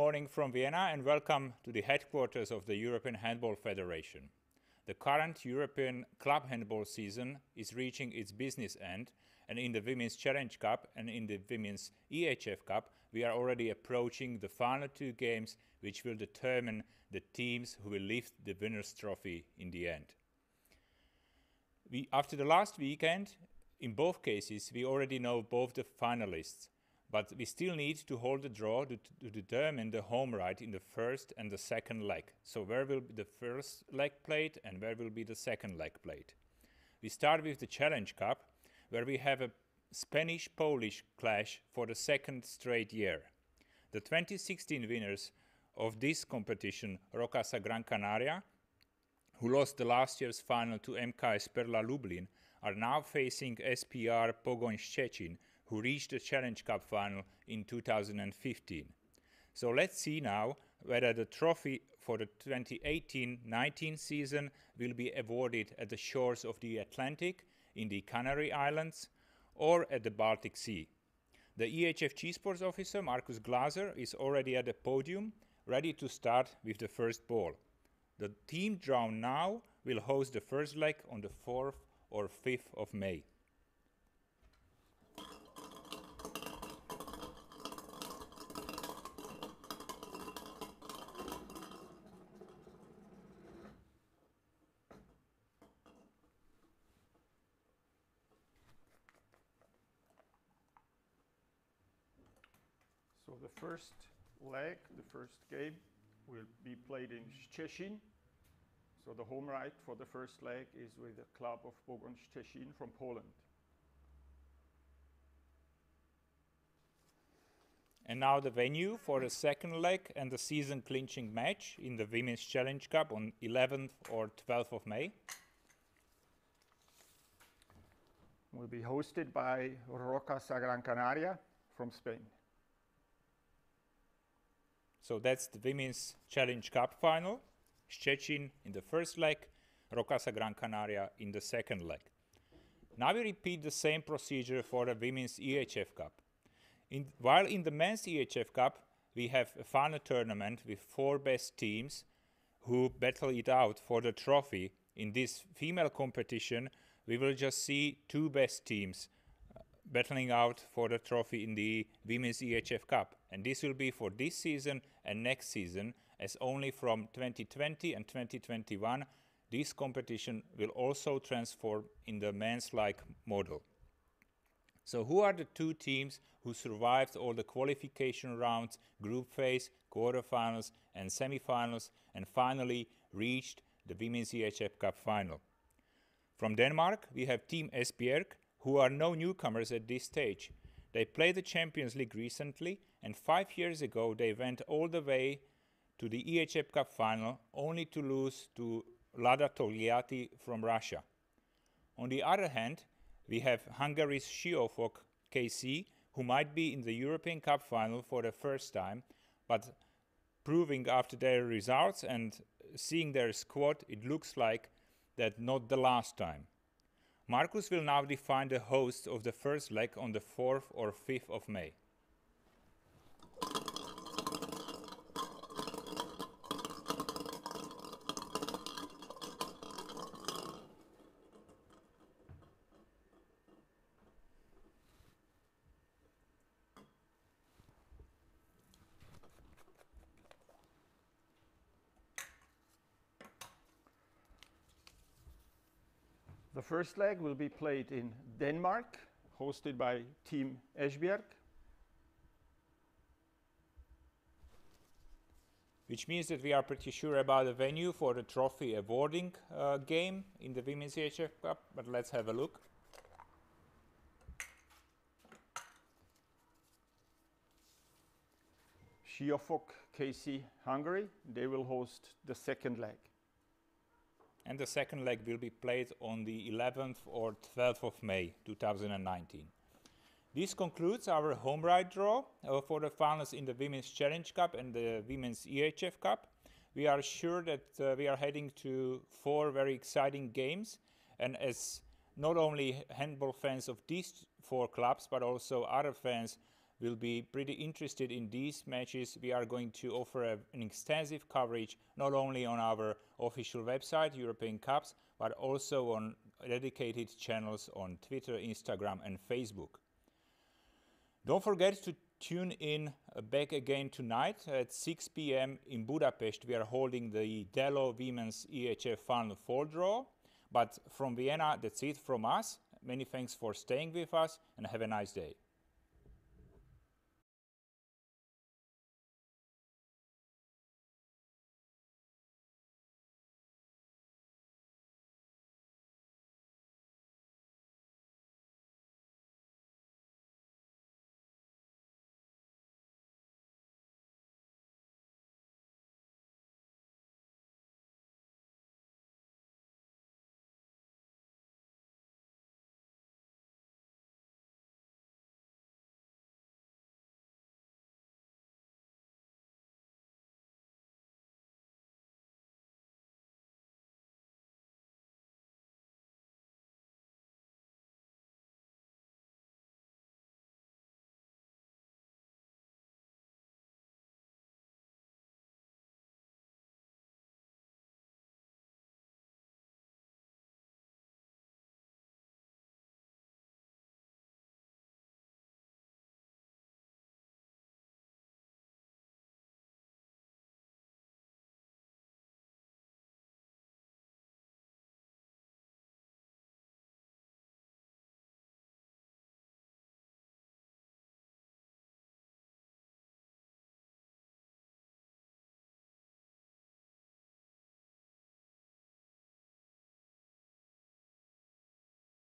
morning from Vienna and welcome to the headquarters of the European Handball Federation. The current European club handball season is reaching its business end, and in the Women's Challenge Cup and in the Women's EHF Cup we are already approaching the final two games which will determine the teams who will lift the winner's trophy in the end. After the last weekend, in both cases we already know both the finalists, but we still need to hold a draw to determine the home right in the first and the second leg. So where will be the first leg played and where will be the second leg played? We start with the Challenge Cup, where we have a Spanish-Polish clash for the second straight year. The 2016 winners of this competition, Rocasa Gran Canaria, who lost the last year's final to MKS Perla Lublin, are now facing SPR Pogoń Szczecin, who reached the Challenge Cup final in 2015. So let's see now whether the trophy for the 2018-19 season will be awarded at the shores of the Atlantic, in the Canary Islands, or at the Baltic Sea. The EHF Chief Sports Officer Markus Glaser is already at the podium, ready to start with the first ball. The team drawn now will host the first leg on the 4th or 5th of May. So the first leg, the first game, will be played in Szczecin. So the home right for the first leg is with the club of Pogoń Szczecin from Poland. And now the venue for the second leg and the season clinching match in the Women's Challenge Cup on 11th or 12th of May. Will be hosted by Rocasa Gran Canaria from Spain. So that's the Women's Challenge Cup final. Szczecin in the first leg, Rocasa Gran Canaria in the second leg. Now we repeat the same procedure for the Women's EHF Cup. While in the Men's EHF Cup we have a final tournament with 4 best teams who battle it out for the trophy, in this female competition we will just see 2 best teams battling out for the trophy in the Women's EHF Cup. And this will be for this season and next season, as only from 2020 and 2021 this competition will also transform in the men's-like model. So who are the 2 teams who survived all the qualification rounds, group phase, quarterfinals and semifinals, and finally reached the Women's EHF Cup final? From Denmark we have Team Esbjerg, who are no newcomers at this stage. They played the Champions League recently, and 5 years ago they went all the way to the EHF Cup final, only to lose to Lada Togliatti from Russia. On the other hand, we have Hungary's Siófok KC, who might be in the European Cup final for the first time, but proving after their results and seeing their squad, it looks like that not the last time. Markus will now define the hosts of the first leg on the 4th or 5th of May. The first leg will be played in Denmark, hosted by Team Esbjerg. Which means that we are pretty sure about the venue for the trophy awarding game in the Women's EHF Cup, but let's have a look. Siófok KC Hungary, they will host the second leg. And the second leg will be played on the 11th or 12th of May 2019. This concludes our home right draw for the finals in the Women's Challenge Cup and the Women's EHF Cup. We are sure that we are heading to 4 very exciting games, and as not only handball fans of these 4 clubs but also other fans will be pretty interested in these matches. We are going to offer an extensive coverage not only on our official website, European Cups, but also on dedicated channels on Twitter, Instagram and Facebook. Don't forget to tune in back again tonight at 6 p.m. in Budapest. We are holding the Delo Women's EHF Final Four draw. But from Vienna, that's it from us. Many thanks for staying with us and have a nice day.